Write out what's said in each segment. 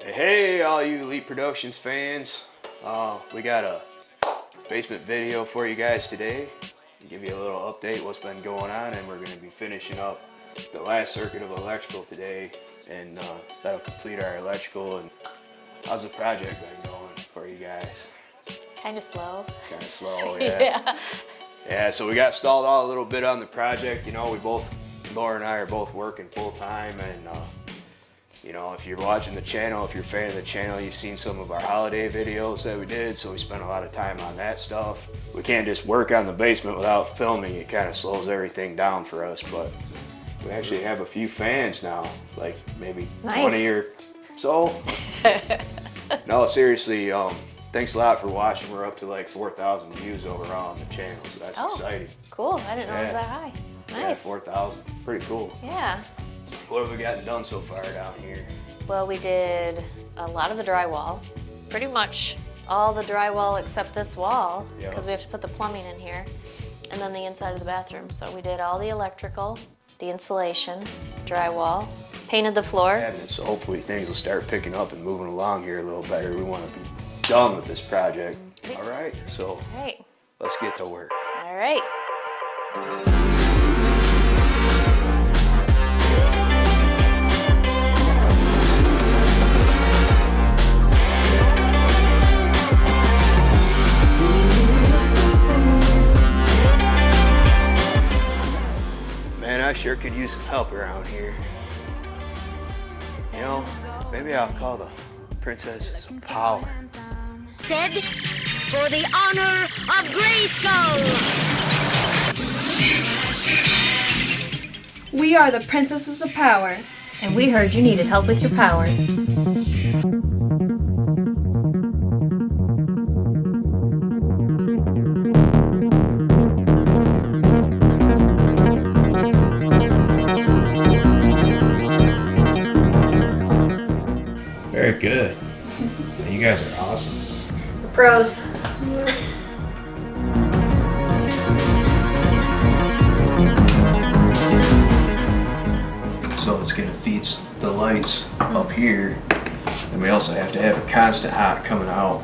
Hey, all you Elite Productions fans. We got a basement video for you guys today. Give you a little update what's been going on, and we're going to be finishing up the last circuit of electrical today, and that'll complete our electrical. And how's the project been going for you guys? Kind of slow. Kind of slow, yeah. Yeah, so we got stalled out a little bit on the project. You know, Laura and I are both working full time, and you know, if you're watching the channel, if you're a fan of the channel, you've seen some of our holiday videos that we did, so we spent a lot of time on that stuff. We can't just work on the basement without filming. It kind of slows everything down for us, but we actually have a few fans now, like maybe 20 or so. No, seriously, thanks a lot for watching. We're up to like 4,000 views overall on the channel, so that's exciting. Cool. I didn't know it was that high. Nice. Yeah, 4,000. Pretty cool. Yeah. What have we gotten done so far down here? Well, we did a lot of the drywall. Pretty much all the drywall except this wall, because we have to put the plumbing in here. And then the inside of the bathroom. So we did all the electrical, the insulation, drywall, painted the floor. And so hopefully things will start picking up and moving along here a little better. We want to be done with this project. All right, so let's get to work. All right. Man, I sure could use some help around here. You know, maybe I'll call the Princesses of Power. Said, for the honor of Grayskull! We are the Princesses of Power. And we heard you needed help with your power. Very good. You guys are awesome. The pros. So it's gonna feed the lights up here, and we also have to have a constant hot coming out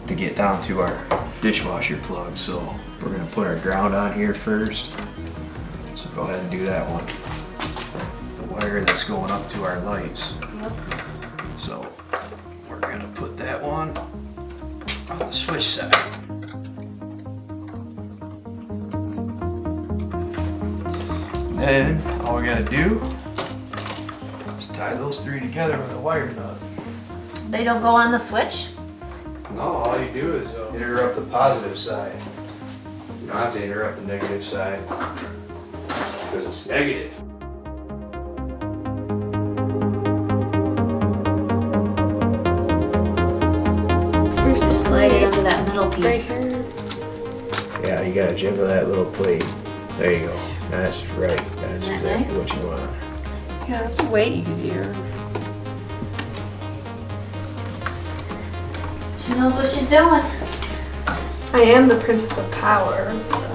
to get down to our dishwasher plug. So we're gonna put our ground on here first. So go ahead and do that one. The wire that's going up to our lights. So we're gonna put that one on the switch side. Then all we gotta do is tie those three together with a wire nut. They don't go on the switch? No, all you do is interrupt the positive side. You don't have to interrupt the negative side because it's negative. Slide it under that middle piece. Yeah, you gotta jiggle that little plate. There you go. That's right. That's exactly what you want. Yeah, that's way easier. She knows what she's doing. I am the Princess of Power, so.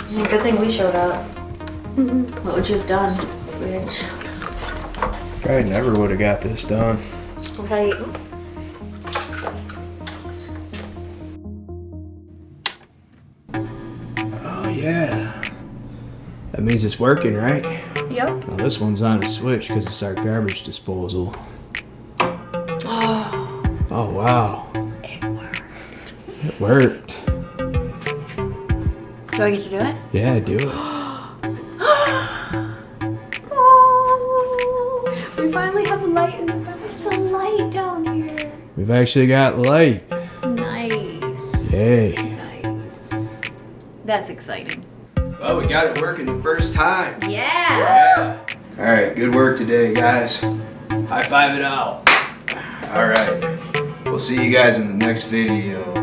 Yeah, good thing we showed up. What would you have done if we didn't show up? I never would have got this done. Right. Oh yeah. That means it's working, right? Yep. Now this one's on a switch because it's our garbage disposal. Oh wow. It worked. It worked. Do I get to do it? Yeah, do it. We finally have a light in the back. There's a light down here. We've actually got light. Nice. Yay. Nice. That's exciting. Well, we got it working the first time. Yeah. Yeah. All right, good work today, guys. High five it out. All right. We'll see you guys in the next video.